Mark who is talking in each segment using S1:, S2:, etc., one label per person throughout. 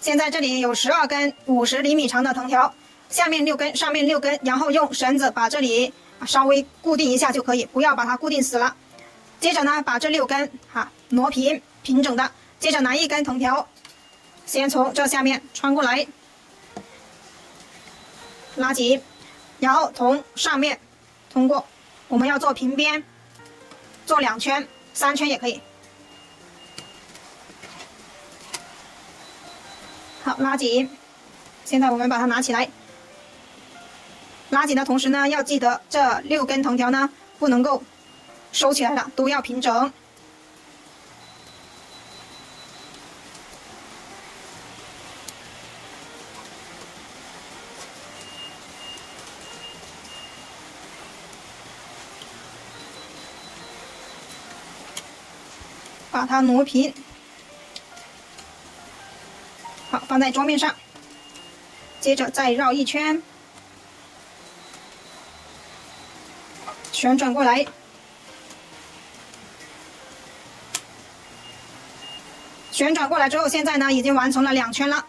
S1: 现在这里有12根50厘米长的藤条，下面6根，上面6根，然后用绳子把这里稍微固定一下就可以，不要把它固定死了。接着呢，把这6根挪平，平整的。接着拿一根藤条，先从这下面穿过来，拉紧，然后从上面通过。我们要做平边，做2圈、3圈也可以。好，拉紧。现在我们把它拿起来，拉紧的同时呢，要记得这6根藤条呢不能够收起来了，都要平整。把它挪平，好，放在桌面上。接着再绕一圈，旋转过来，旋转过来之后，现在呢已经完成了2圈了。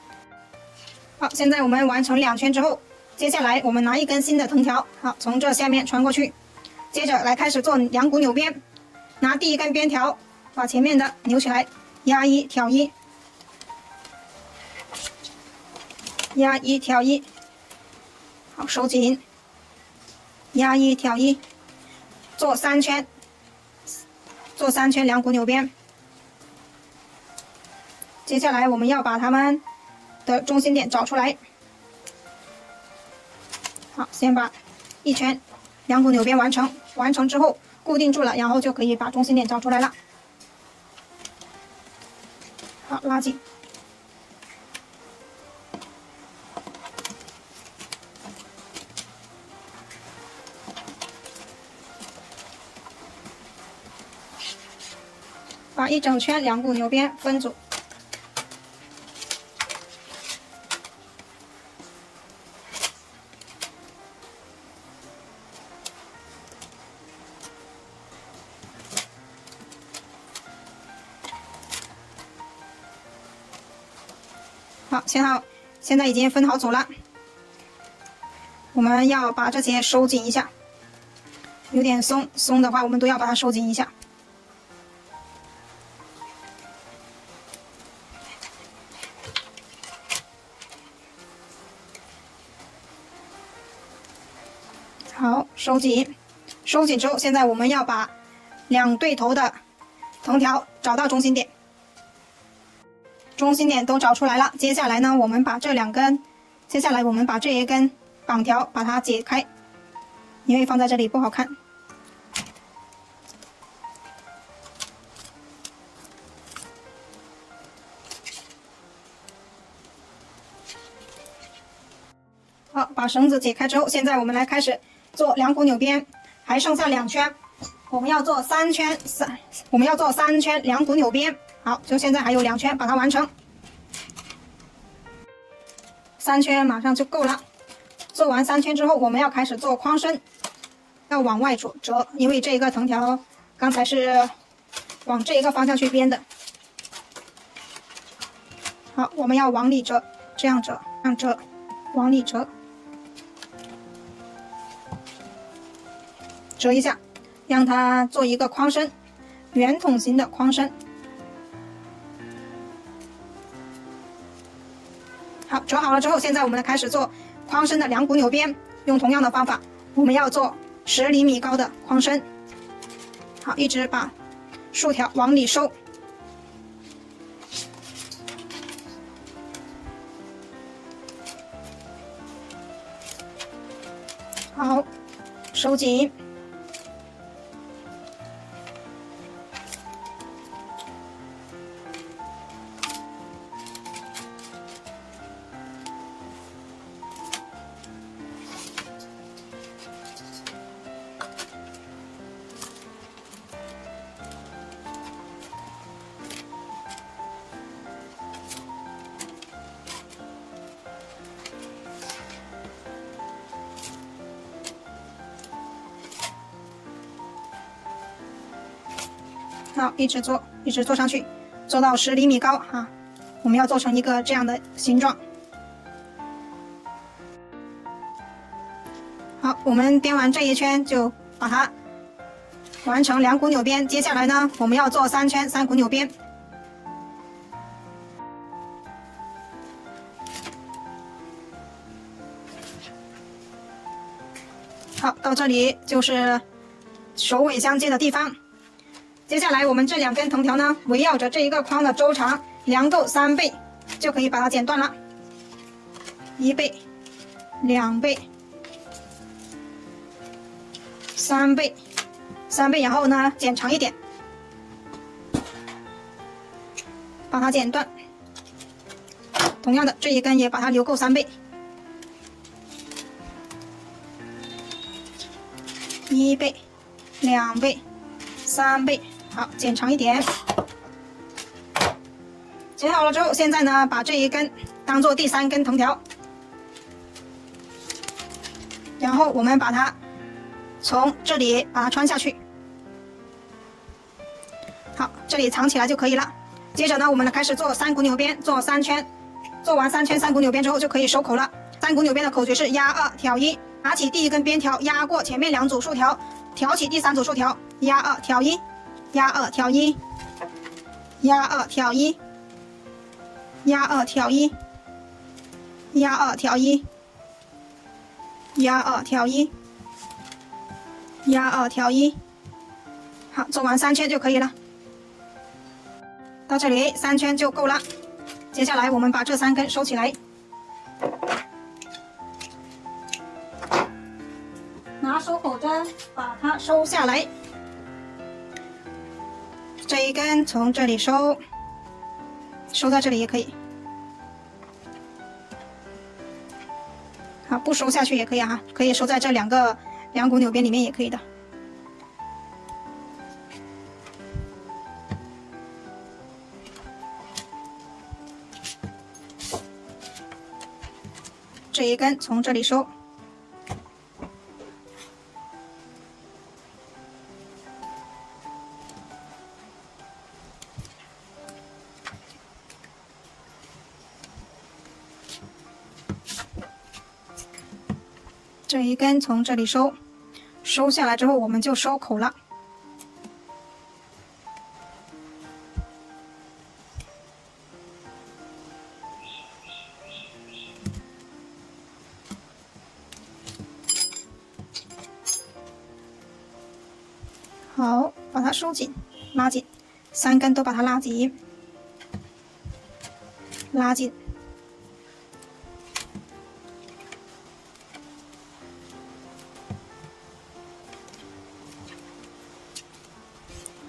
S1: 好，现在我们完成2圈之后，接下来我们拿一根新的藤条，好，从这下面穿过去，接着来开始做2股扭边，拿第一根边条。把前面的扭起来，压1挑1，压1挑1，好，收紧，压1挑1，做3圈，做3圈2股扭边。接下来我们要把它们的中心点找出来。好，先把1圈2股扭边完成，完成之后固定住了，然后就可以把中心点找出来了。好，拉紧，把1整圈2股扭边分组。好，现在已经分好组了。我们要把这些收紧一下，有点松的话，我们都要把它收紧一下。好，收紧，收紧之后，现在我们要把2对头的藤条找到中心点。中心点都找出来了，接下来呢，我们把这2根，接下来我们把这一根绑条把它解开，因为放在这里不好看。好，把绳子解开之后，现在我们来开始做2股扭边，还剩下2圈，我们要做3圈2股扭边。好，就现在还有2圈，把它完成。3圈马上就够了。做完3圈之后，我们要开始做框身，要往外折，因为这个藤条刚才是往这一个方向去编的。好，我们要往里折，这样折，这样折，往里折，折一下，让它做一个框身，圆筒形的框身。好，折好了之后，现在我们开始做框身的2股扭边，用同样的方法，我们要做10厘米高的框身。好，一直把竖条往里收。好，收紧。好，一直做上去，做到10厘米高哈。我们要做成一个这样的形状。好，我们编完这一圈就把它完成2股扭边。接下来呢，我们要做3圈3股扭边。好，到这里就是首尾相接的地方。接下来我们这2根藤条呢，围绕着这一个框的周长量够3倍，就可以把它剪断了。1倍、2倍、3倍、3倍，然后呢剪长一点，把它剪断。同样的，这一根也把它留够3倍。1倍、2倍、3倍，好，剪长一点。剪好了之后，现在呢，把这一根当做第3根藤条，然后我们把它从这里把它穿下去。好，这里藏起来就可以了。接着呢，我们开始做3股扭边，做3圈。做完3圈3股扭边之后，就可以收口了。3股扭边的口诀是压2挑1。拿起第1根边条，压过前面2组竖条，挑起第3组竖条，压2挑1，压2挑1，压2挑1，压2挑1，压2挑1，压2挑1，压2挑1。好，做完3圈就可以了。到这里3圈就够了。接下来我们把这3根收起来。拿收口针把它收下来，这一根从这里收，收在这里也可以。好，不收下去也可以啊，可以收在这2股扭边里面也可以的。这一根从这里收。这一根从这里收，收下来之后我们就收口了。好，把它收紧，拉紧，3根都把它拉紧，拉紧。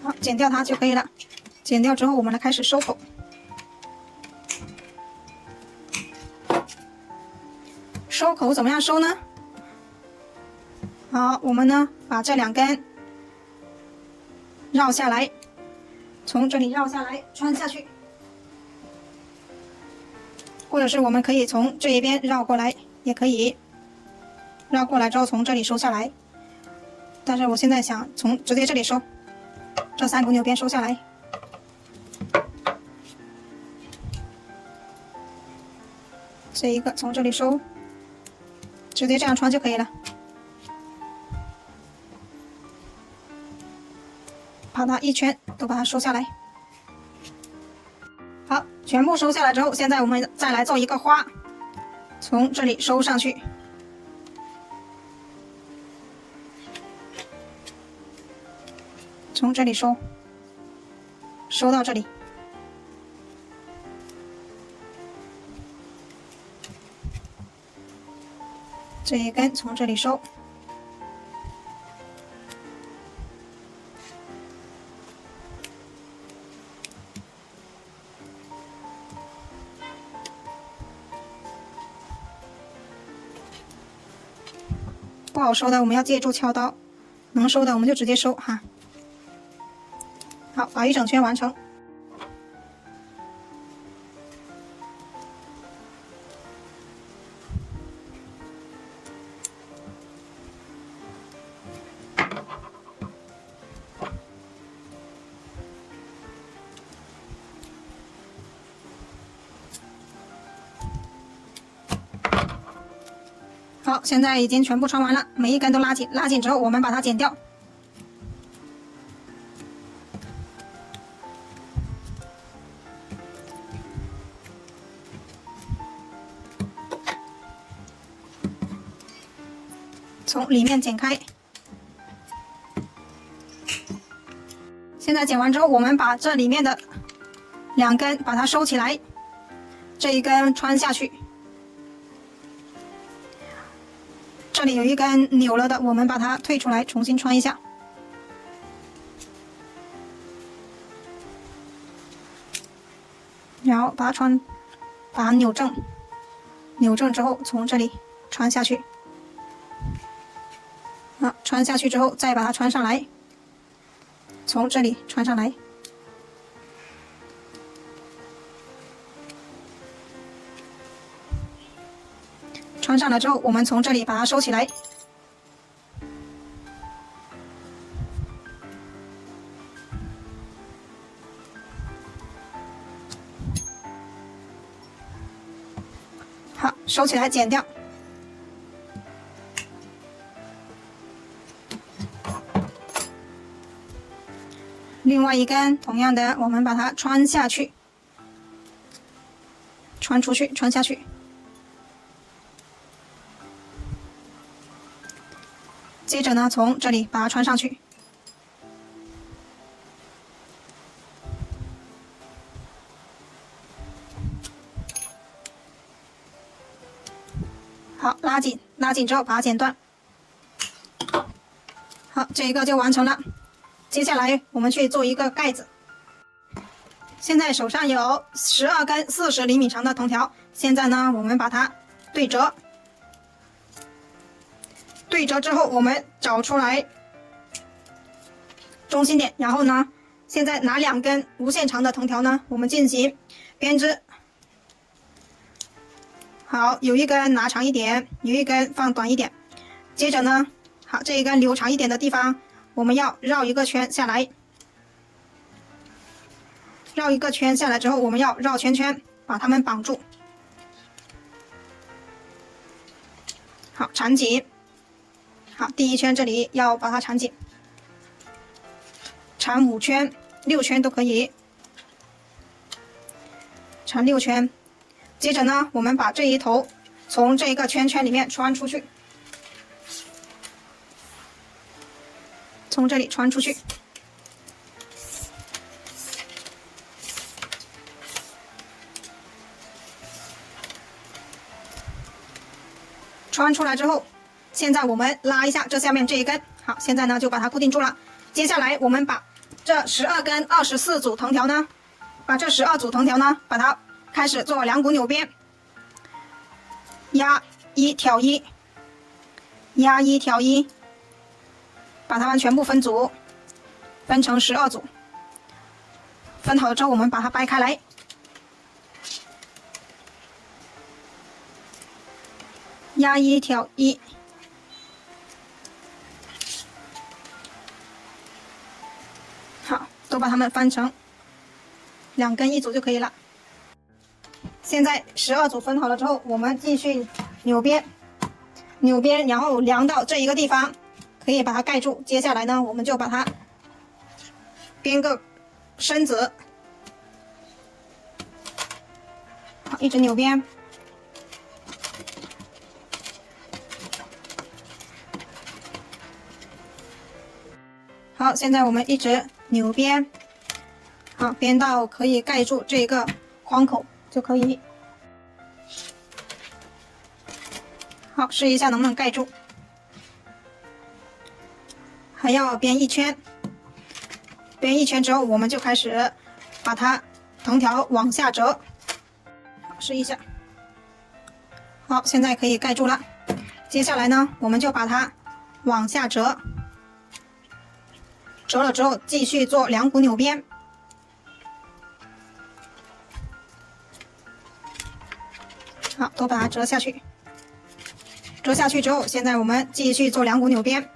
S1: 好，剪掉它就可以了。剪掉之后，我们来开始收口。收口怎么样收呢？好，我们呢把这2根绕下来，从这里绕下来穿下去，或者是我们可以从这一边绕过来，也可以绕过来之后从这里收下来。但是我现在想从直接这里收，这3股扭边收下来。这一个从这里收，直接这样穿就可以了。把它1圈都把它收下来。好，全部收下来之后，现在我们再来做一个花，从这里收上去，从这里收，收到这里。这一根从这里收。不好收的我们要借助锹刀，能收的我们就直接收哈。好，把1整圈完成。好，现在已经全部穿完了，每一根都拉紧，拉紧之后我们把它剪掉。从里面剪开。现在剪完之后，我们把这里面的2根把它收起来，这一根穿下去。这里有一根扭了的，我们把它退出来，重新穿一下。然后把它扭正，扭正之后从这里穿下去。穿下去之后再把它穿上来，从这里穿上来。穿上了之后，我们从这里把它收起来。好，收起来，剪掉。另外一根同样的，我们把它穿下去，穿出去，穿下去。接着呢，从这里把它穿上去。好，拉紧，拉紧之后把它剪断。好，这一个就完成了。接下来我们去做一个盖子。现在手上有12根40厘米长的藤条，现在呢，我们把它对折。对折之后，我们找出来中心点，然后呢，现在拿2根无限长的藤条呢，我们进行编织。好，有一根拿长一点，有一根放短一点。接着呢，好，这一根留长一点的地方，我们要绕一个圈下来。绕一个圈下来之后，我们要绕圈圈，把它们绑住。好，缠紧。好，第1圈这里要把它缠紧，缠5圈、6圈都可以，缠6圈。接着呢，我们把这一头从这个圈圈里面穿出去，从这里穿出去。穿出来之后，现在我们拉一下这下面这一根，好，现在呢就把它固定住了。接下来我们把这12根24组藤条呢，把这12组藤条呢，把它开始做2股扭边，压1挑1，压1挑1，把它们全部分组，分成12组。分好了之后，我们把它掰开来。压1挑1，好，都把它们分成2根一组就可以了。现在12组分好了之后，我们继续扭边，扭边，然后量到这一个地方，可以把它盖住。接下来呢，我们就把它编个身子，好，一直扭边。好，现在我们一直扭边，好，编到可以盖住这个框口就可以。好，试一下能不能盖住。还要编1圈，编1圈之后，我们就开始把它藤条往下折，试一下。好，现在可以盖住了。接下来呢，我们就把它往下折。折了之后，继续做2股扭边。好，都把它折下去。折下去之后，现在我们继续做2股扭边。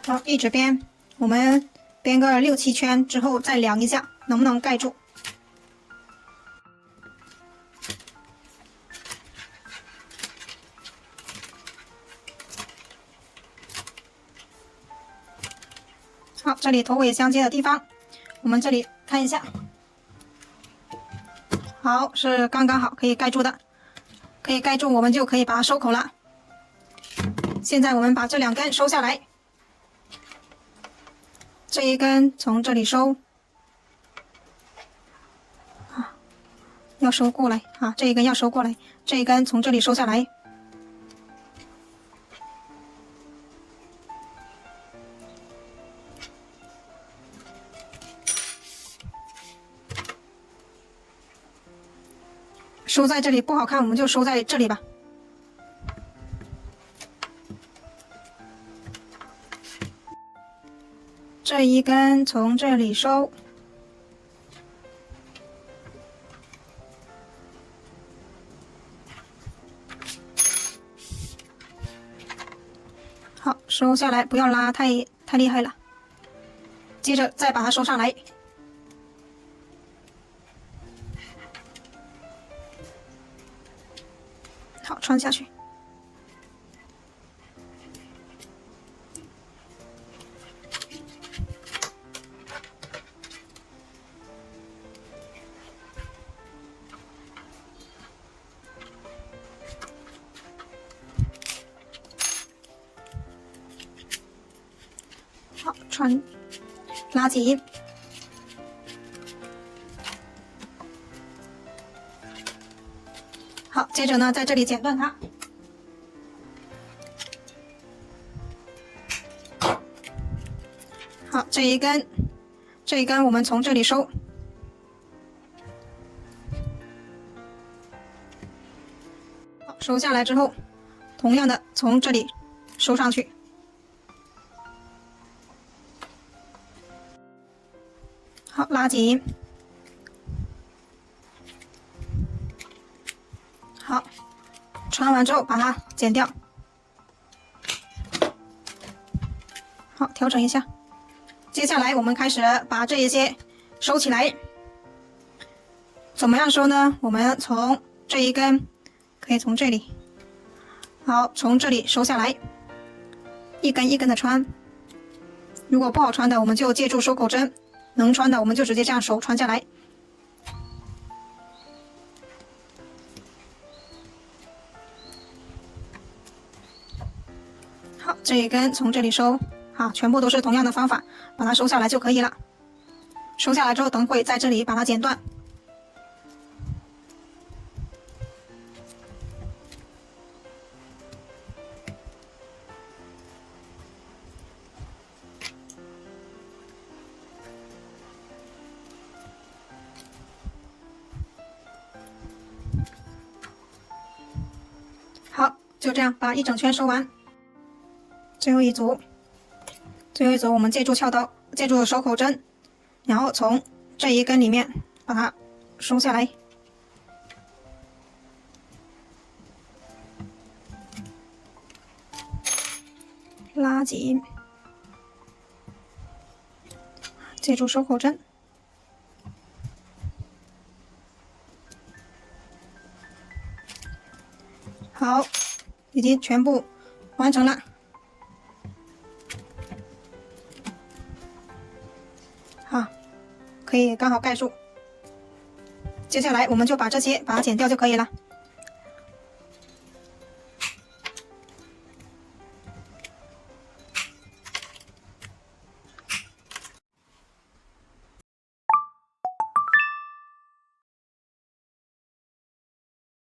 S1: 好，一直编，我们编个6、7圈之后再量一下，能不能盖住。这里头尾相接的地方，我们这里看一下，好，是刚刚好可以盖住的，可以盖住，我们就可以把它收口了。现在我们把这2根收下来，这一根从这里收，要收过来啊，这一根要收过来，这一根从这里收下来。收在这里不好看，我们就收在这里吧。这一根从这里收，好，收下来，不要拉太厉害了。接着再把它收上来。好，穿下去。好，穿，拉紧。好，接着呢，在这里剪断它。好，这一根我们从这里收。好，收下来之后，同样的从这里收上去。好，拉紧。好，穿完之后把它剪掉。好，调整一下。接下来我们开始把这一些收起来。怎么样收呢？我们从这一根，可以从这里，好，从这里收下来，一根一根的穿。如果不好穿的，我们就借助收口针；能穿的，我们就直接这样手穿下来。好，这一根从这里收。好，全部都是同样的方法，把它收下来就可以了。收下来之后，等会在这里把它剪断。好，就这样把一整圈收完。最后一组我们借助鞘刀，借助收口针，然后从这一根里面把它收下来，拉紧，借助收口针。好，已经全部完成了。好，可以刚好盖住。接下来我们就把这些把它剪掉就可以了。